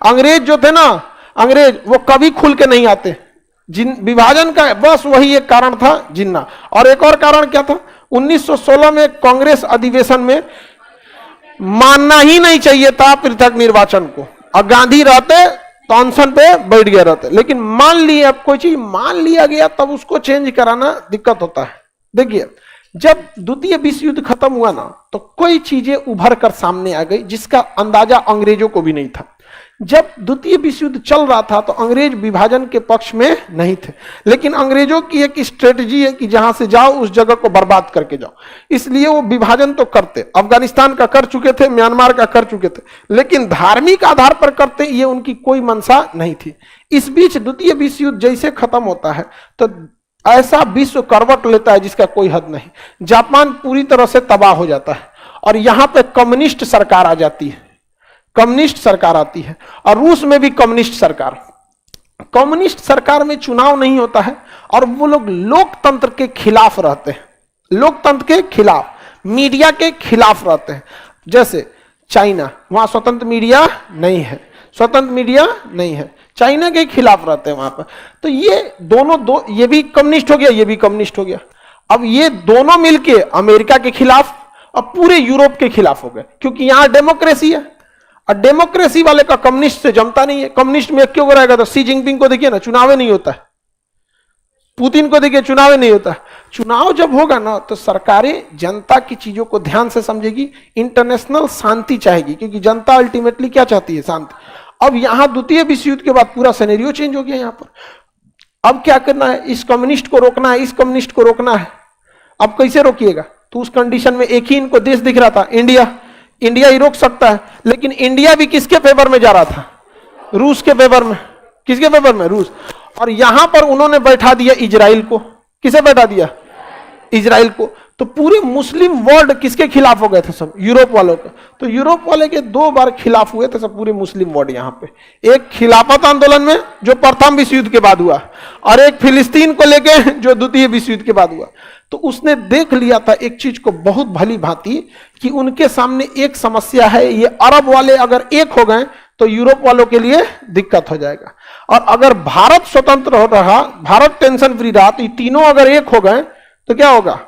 अंग्रेज जो थे ना, अंग्रेज वो कभी खुल के नहीं आते। जिन विभाजन का बस वही एक कारण था, जिन्ना। और एक और कारण क्या था, 1916 में कांग्रेस अधिवेशन में मानना ही नहीं चाहिए था पृथक निर्वाचन को, और गांधी रहते तो अनशन पे बैठ गए रहते, लेकिन मान लिए। अब कोई चीज मान लिया गया तब उसको चेंज कराना दिक्कत होता है। देखिए, जब द्वितीय विश्व युद्ध खत्म हुआ ना, तो कोई चीजें उभर कर सामने आ गई जिसका अंदाजा अंग्रेजों को भी नहीं था। जब द्वितीय विश्व युद्ध चल रहा था तो अंग्रेज विभाजन के पक्ष में नहीं थे, लेकिन अंग्रेजों की एक स्ट्रेटजी है कि जहां से जाओ उस जगह को बर्बाद करके जाओ, इसलिए वो विभाजन तो करते। अफगानिस्तान का कर चुके थे, म्यांमार का कर चुके थे, लेकिन धार्मिक आधार पर करते, ये उनकी कोई मंशा नहीं थी। इस बीच द्वितीय विश्व युद्ध जैसे खत्म होता है तो ऐसा विश्व करवट लेता है जिसका कोई हद नहीं। जापान पूरी तरह से तबाह हो जाता है और यहां पे कम्युनिस्ट सरकार आ जाती है, कम्युनिस्ट सरकार आती है। और रूस में भी कम्युनिस्ट सरकार। कम्युनिस्ट सरकार में चुनाव नहीं होता है और वो लोग लोकतंत्र के खिलाफ रहते हैं, लोकतंत्र के खिलाफ, मीडिया के खिलाफ रहते हैं। जैसे चाइना, वहां स्वतंत्र मीडिया नहीं है, स्वतंत्र मीडिया नहीं है, चाइना के खिलाफ रहते हैं वहां पर। तो ये दोनों ये भी कम्युनिस्ट हो गया, ये भी कम्युनिस्ट हो गया। अब ये दोनों मिलके अमेरिका के खिलाफ और पूरे यूरोप के खिलाफ हो गए, क्योंकि यहां डेमोक्रेसी है और डेमोक्रेसी वाले का कम्युनिस्ट से जमता नहीं है। कम्युनिस्ट में क्यों रहेगा, तो सी जिनपिंग को देखिए ना, चुनाव नहीं होता है। पुतिन को देखिए, चुनाव नहीं होता। चुनाव जब होगा ना तो सरकारें जनता की चीजों को ध्यान से समझेगी, इंटरनेशनल शांति चाहेगी, क्योंकि जनता अल्टीमेटली क्या चाहती है, शांति। अब यहां द्वितीय विश्व युद्ध के बाद पूरा सिनेरियो चेंज हो गया यहां पर। अब क्या करना है, इस कम्युनिस्ट को रोकना है, इस कम्युनिस्ट को रोकना है। अब कैसे रोकिएगा, तो उस कंडीशन में एक ही इनको देश दिख रहा था, इंडिया। इंडिया ही रोक सकता है, लेकिन इंडिया भी किसके फेवर में जा रहा था, रूस के फेवर में। किसके फेवर में, रूस। और यहां पर उन्होंने बैठा दिया इजराइल को। किसे बैठा दिया, इजराइल को। तो पूरे मुस्लिम वर्ल्ड किसके खिलाफ हो गए थे, सब यूरोप वालों का। तो यूरोप वाले के 2 बार खिलाफ हुए थे सब पूरे मुस्लिम वर्ल्ड यहां पे। एक खिलाफत आंदोलन में जो प्रथम विश्व युद्ध के बाद हुआ, और एक फिलिस्तीन को लेके जो द्वितीय विश्व युद्ध के बाद हुआ। तो उसने देख लिया था एक चीज को बहुत भली भांति कि उनके सामने एक समस्या है, ये अरब वाले अगर एक हो गए तो यूरोप वालों के लिए दिक्कत हो जाएगा। और अगर भारत स्वतंत्र हो रहा, भारत टेंशन फ्री रहा, तो ये तीनों अगर एक हो गए तो क्या होगा,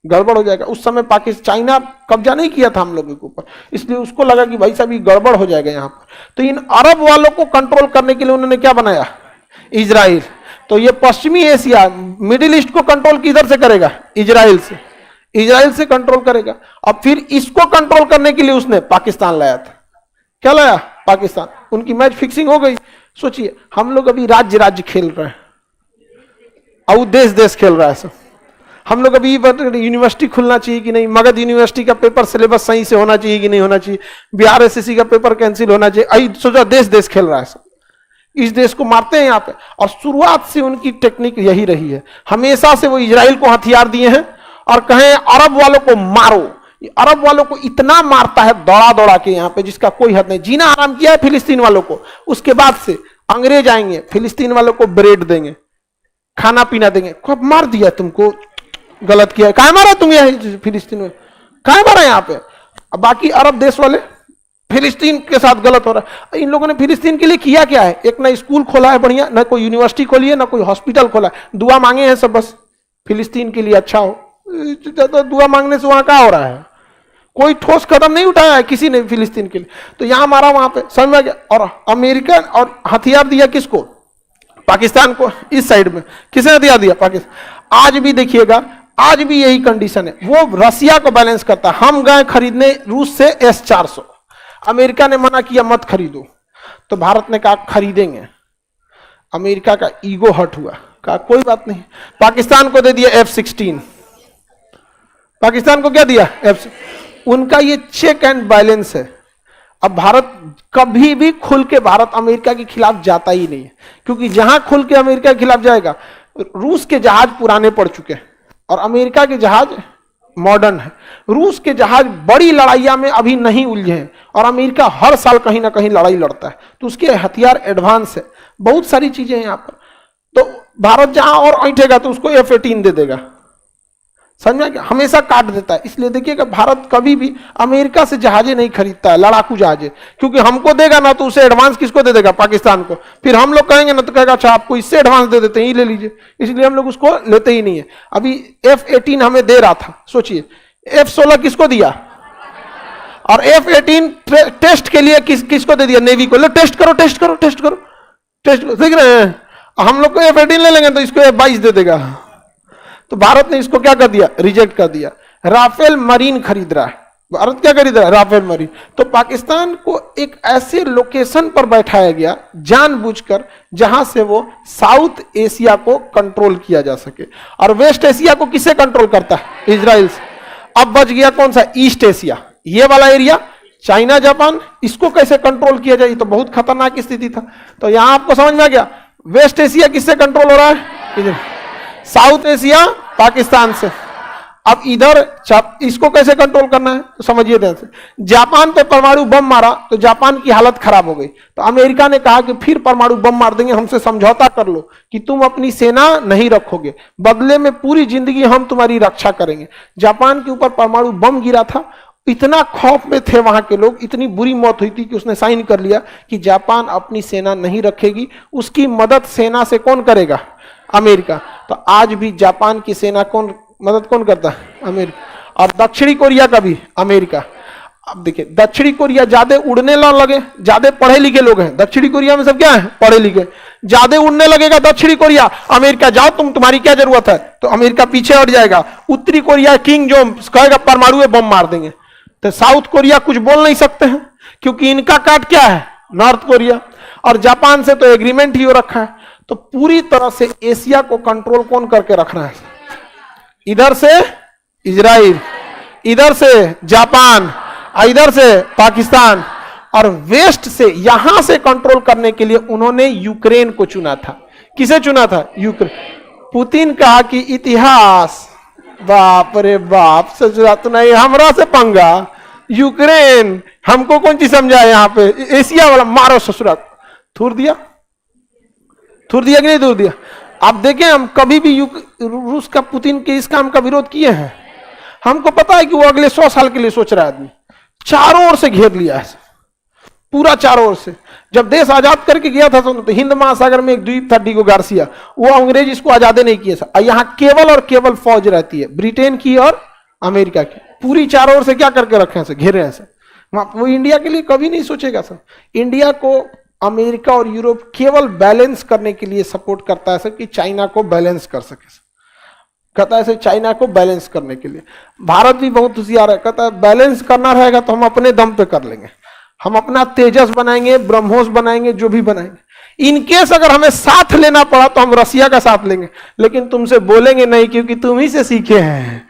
गड़बड़ हो जाएगा। उस समय पाकिस्तान, चाइना कब्जा नहीं किया था हम लोगों के ऊपर, इसलिए उसको लगा कि भाई साहब ये गड़बड़ हो जाएगा यहां पर। तो इन अरब वालों को कंट्रोल करने के लिए उन्होंने क्या बनाया, इजराइल। तो ये पश्चिमी एशिया, मिडिल ईस्ट को कंट्रोल किधर से करेगा, इजराइल से। इजराइल से कंट्रोल करेगा। अब फिर इसको कंट्रोल करने के लिए उसने पाकिस्तान लाया था। क्या लाया, पाकिस्तान। उनकी मैच फिक्सिंग हो गई। सोचिए, हम लोग अभी राज्य राज्य खेल रहे हैं और देश देश खेल रहा है सब। हम लोग अभी यूनिवर्सिटी खुलना चाहिए कि नहीं, मगध यूनिवर्सिटी का पेपर सिलेबस सही से होना चाहिए कि नहीं होना चाहिए, बिहार एसएससी का पेपर कैंसिल होना चाहिए, आई सोचा देश देश खेल रहा है सब। इस देश को मारते हैं यहाँ पे। और शुरुआत से उनकी टेक्निक यही रही है, हमेशा से वो इजराइल को हथियार दिए हैं और कहें अरब वालों को मारो। अरब वालों को इतना मारता है दौड़ा दौड़ा के यहाँ पे, जिसका कोई हद नहीं। जीना आराम किया है फिलिस्तीन वालों को। उसके बाद से अंग्रेज आएंगे, फिलिस्तीन वालों को ब्रेड देंगे, खाना पीना देंगे। कब मार दिया तुमको, गलत किया, कहा मारा तुम यहाँ फिलिस्तीन में, कहा मारा यहाँ पे। अब बाकी अरब देश वाले फिलिस्तीन के साथ गलत हो रहा है। इन लोगों ने फिलिस्तीन के लिए किया क्या है, एक ना स्कूल खोला है बढ़िया, ना कोई यूनिवर्सिटी खोली है, ना कोई हॉस्पिटल खोला है। दुआ मांगे हैं सब, बस फिलिस्तीन के लिए अच्छा हो। तो दुआ मांगने से वहां क्या हो रहा है, कोई ठोस कदम नहीं उठाया है किसी ने फिलिस्तीन के लिए। तो यहां मारा, वहां पे समझ में गया। और अमेरिका और हथियार दिया किसको, पाकिस्तान को। इस साइड में किसने हथियार दिया, पाकिस्तान। आज भी देखिएगा, आज भी यही कंडीशन है। वो रसिया को बैलेंस करता है। हम गए खरीदने रूस से S-400, अमेरिका ने मना किया मत खरीदो, तो भारत ने कहा खरीदेंगे। अमेरिका का ईगो हर्ट हुआ, कहा कोई बात नहीं। पाकिस्तान को दे दिया F-16। पाकिस्तान को क्या दिया, उनका ये चेक एंड बैलेंस है। अब भारत कभी भी खुल के भारत अमेरिका के खिलाफ जाता ही नहीं है, क्योंकि जहां खुल के अमेरिका के खिलाफ जाएगा, रूस के जहाज पुराने पड़ चुके हैं और अमेरिका के जहाज मॉडर्न है। रूस के जहाज बड़ी लड़ाइयां में अभी नहीं उलझे हैं और अमेरिका हर साल कहीं ना कहीं लड़ाई लड़ता है, तो उसके हथियार एडवांस है, बहुत सारी चीजें हैं यहां पर। तो भारत जहां और ऐंठेगा तो उसको F-18 दे देगा, समझ में आ गया? हमेशा काट देता है। इसलिए देखिएगा भारत कभी भी अमेरिका से जहाजें नहीं खरीदता है, लड़ाकू जहाजें, क्योंकि हमको देगा ना तो उसे एडवांस किसको दे देगा? पाकिस्तान को। फिर हम लोग कहेंगे ना तो कहेगा अच्छा आपको इससे एडवांस दे देते हैं, ये ले लीजिए। इसलिए हम लोग उसको लेते ही नहीं है। अभी F-18 हमें दे रहा था, सोचिए F-16 किसको दिया, और F-18 टेस्ट के लिए किसको दे दिया? नेवी को। लो टेस्ट करो टेस्ट करो टेस्ट करो टेस्ट करो, देख रहे हैं? हम लोग को F-18 ले लेंगे तो इसको F-22 दे देगा। तो भारत ने इसको क्या कर दिया? रिजेक्ट कर दिया। राफेल मरीन खरीद रहा है भारत, क्या खरीद रहा है? Rafale marine. तो पाकिस्तान को एक ऐसे लोकेशन पर बैठाया गया जानबूझकर जहां से वो साउथ एशिया को कंट्रोल किया जा सके, और वेस्ट एशिया को किससे कंट्रोल करता है? इजराइल से। अब बच गया कौन सा? ईस्ट एशिया, ये वाला एरिया, चाइना जापान। इसको कैसे कंट्रोल किया जाए? तो बहुत खतरनाक स्थिति था। तो यहां आपको समझ में आ गया वेस्ट एशिया किससे कंट्रोल हो रहा है? साउथ एशिया पाकिस्तान से। अब इधर इसको कैसे कंट्रोल करना है? तो समझिए ध्यान से। जापान पे परमाणु बम मारा तो जापान की हालत खराब हो गई। तो अमेरिका ने कहा कि फिर परमाणु बम मार देंगे, हमसे समझौता कर लो कि तुम अपनी सेना नहीं रखोगे, बदले में पूरी जिंदगी हम तुम्हारी रक्षा करेंगे। जापान के ऊपर परमाणु बम गिरा था, इतना खौफ में थे वहां के लोग, इतनी बुरी मौत हुई थी कि उसने साइन कर लिया कि जापान अपनी सेना नहीं रखेगी, उसकी मदद सेना से कौन करेगा? अमेरिका। तो आज भी जापान की सेना मदद कौन करता है? अमेरिका। और दक्षिणी कोरिया का भी अमेरिका। अब देखिए दक्षिणी कोरिया ज्यादा उड़ने ना लगे, ज्यादा पढ़े लिखे लोग हैं दक्षिणी कोरिया में, सब क्या है? पढ़े लिखे। ज्यादा उड़ने लगेगा दक्षिणी कोरिया, अमेरिका जाओ तुम्हारी क्या जरूरत है, तो अमेरिका पीछे हट जाएगा। उत्तरी कोरिया किंग जो कहेगा परमाणु बम मार देंगे। तो साउथ कोरिया कुछ बोल नहीं सकते हैं क्योंकि इनका काट क्या है? North Korea. और जापान से तो एग्रीमेंट ही हो रखा है। तो पूरी तरह से एशिया को कंट्रोल कौन करके रख रहा है? इधर से इजराइल, इधर से जापान, इधर से पाकिस्तान, और वेस्ट से यहां से कंट्रोल करने के लिए उन्होंने यूक्रेन को चुना था। किसे चुना था? यूक्रेन। पुतिन कहा कि इतिहास, बाप रे बाप, सचरा तो नहीं, हमरा से पंगा, यूक्रेन हमको कौन चीज समझा है? यहाँ पे एशिया वाला मारो ससुरा। थूर दिया, थूर दिया कि नहीं थूर दिया? आप देखें हम कभी भी रूस का, पुतिन के इस काम का विरोध किए हैं? हमको पता है कि वो अगले 100 साल के लिए सोच रहा है। आदमी चारों ओर से घेर लिया है, पूरा चारों ओर से। जब देश आजाद करके गया था तो हिंद महासागर में एक द्वीप था डिगो गार्सिया, वो अंग्रेज इसको आजाद नहीं किए था। यहाँ केवल और केवल फौज रहती है, ब्रिटेन की और अमेरिका की। पूरी चारों ओर से क्या करके रखे हैं? घेरे हैं सर। वो इंडिया के लिए कभी नहीं सोचेगा सर। इंडिया को अमेरिका और यूरोप केवल बैलेंस करने के लिए सपोर्ट करता है सर, कि चाइना को बैलेंस कर सके सर। कहता है सर चाइना को बैलेंस करने के लिए। भारत भी बहुत होशियार है, कहता है बैलेंस करना रहेगा तो हम अपने दम पे कर लेंगे, हम अपना तेजस बनाएंगे, ब्रह्मोस बनाएंगे, जो भी बनाएंगे। इनकेस अगर हमें साथ लेना पड़ा तो हम रसिया का साथ लेंगे, लेकिन तुमसे बोलेंगे नहीं क्योंकि तुम ही से सीखे हैं।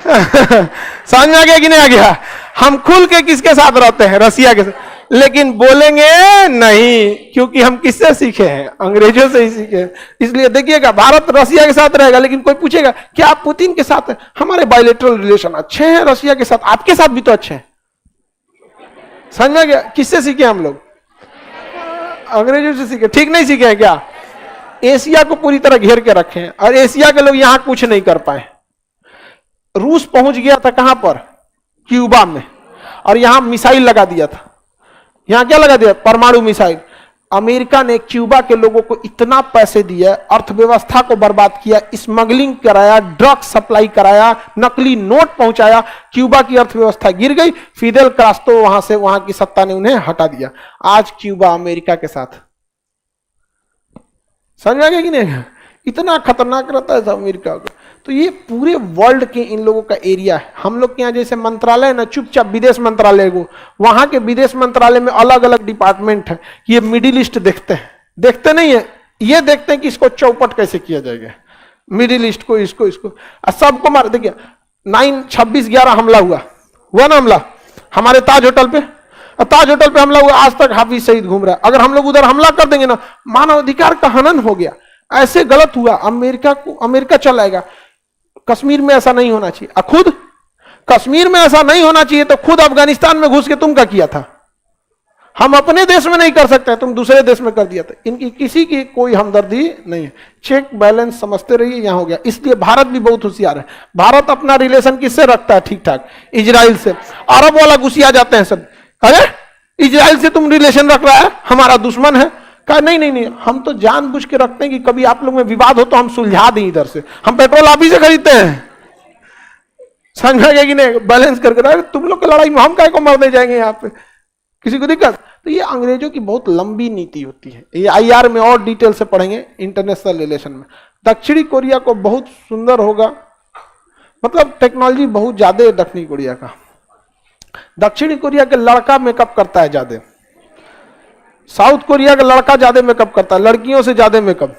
समझ में आ गया कि नहीं आ गया? हम खुल के किसके साथ रहते हैं? रसिया के साथ। लेकिन बोलेंगे नहीं क्योंकि हम किससे सीखे हैं? अंग्रेजों से ही सीखे हैं। इसलिए देखिएगा भारत रसिया के साथ रहेगा, लेकिन कोई पूछेगा क्या आप पुतिन के साथ हैं? हमारे बायलैटरल रिलेशन अच्छे हैं रसिया के साथ, आपके साथ भी तो अच्छे हैं। समझ में गया? किससे सीखे हम लोग? अंग्रेजों से सीखे। ठीक नहीं सीखे हैं क्या? एशिया को पूरी तरह घेर के रखे हैं और एशिया के लोग यहां कुछ नहीं कर पाए। रूस पहुंच गया था कहां पर? क्यूबा में, और यहां मिसाइल लगा दिया था। यहां क्या लगा दिया? परमाणु मिसाइल। अमेरिका ने क्यूबा के लोगों को इतना पैसे दिया, अर्थव्यवस्था को बर्बाद किया, स्मगलिंग कराया, ड्रग सप्लाई कराया, नकली नोट पहुंचाया, क्यूबा की अर्थव्यवस्था गिर गई। फिदेल कास्ट्रो वहां की सत्ता ने उन्हें हटा दिया। आज क्यूबा अमेरिका के साथ। समझ में आ गया कि नहीं? इतना खतरनाक रहता है अमेरिका का। तो ये पूरे वर्ल्ड के इन लोगों का एरिया है। हम लोग के यहाँ जैसे मंत्रालय है ना, चुपचाप विदेश मंत्रालय को, वहां के विदेश मंत्रालय में अलग अलग डिपार्टमेंट है। ये मिडिल ईस्ट देखते हैं, देखते नहीं है, ये देखते हैं कि इसको चौपट कैसे किया जाएगा, मिडिल ईस्ट को, इसको सबको मार। देखिए 9/26/11 हमला हुआ ना, हमला हमारे ताज होटल पे, ताज होटल पे हमला हुआ। आज तक हाफिज सईद घूम रहा है। अगर हम लोग उधर हमला कर देंगे ना, मानवाधिकार का हनन हो गया, ऐसे गलत हुआ। अमेरिका चल आएगा। कश्मीर में ऐसा नहीं होना चाहिए। खुद कश्मीर में ऐसा नहीं होना चाहिए तो खुद अफगानिस्तान में घुस के तुम क्या किया था? हम अपने देश में नहीं कर सकते, तुम दूसरे देश में कर दिया था। इनकी किसी की कोई हमदर्दी नहीं है। चेक बैलेंस समझते रहिए, यहां हो गया। इसलिए भारत भी बहुत होशियार है। भारत अपना रिलेशन किससे रखता है ठीक ठाक? इजराइल से। अरब वाला घुसिया जाते हैं सब, अरे इजराइल से तुम रिलेशन रख रहा है, हमारा दुश्मन है। कहा नहीं नहीं नहीं, हम तो जानबूझ के रखते हैं कि कभी आप लोग में विवाद हो तो हम सुलझा दें इधर से। हम पेट्रोल आप ही से खरीदते हैं, समझा गया कि नहीं? बैलेंस करके तुम लोग की लड़ाई में हम काहे को मरने जाएंगे यहाँ पे, किसी को दिक्कत? तो ये अंग्रेजों की बहुत लंबी नीति होती है। ये आईआर में और डिटेल से पढ़ेंगे, इंटरनेशनल रिलेशन में। दक्षिणी कोरिया को बहुत सुंदर होगा, मतलब टेक्नोलॉजी बहुत ज्यादा है दक्षिणी कोरिया का। दक्षिणी कोरिया के लड़का मेकअप करता है ज्यादा, साउथ कोरिया का लड़का ज्यादा मेकअप करता है, लड़कियों से ज्यादा मेकअप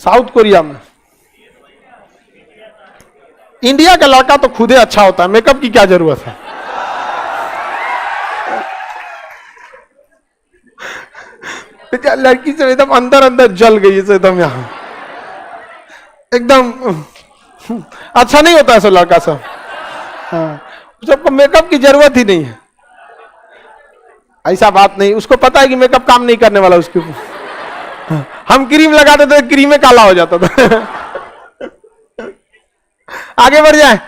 साउथ कोरिया में। इंडिया का लड़का तो खुदे अच्छा होता है, मेकअप की क्या जरूरत है? लड़की से एकदम अंदर अंदर जल गई है एकदम, यहां एकदम अच्छा नहीं होता है सब लड़का सब। हाँ, सबको मेकअप की जरूरत ही नहीं है, ऐसा बात नहीं। उसको पता है कि मेकअप काम नहीं करने वाला उसके ऊपर। हम क्रीम लगाते थे, क्रीम में काला हो जाता था। आगे बढ़ जाए।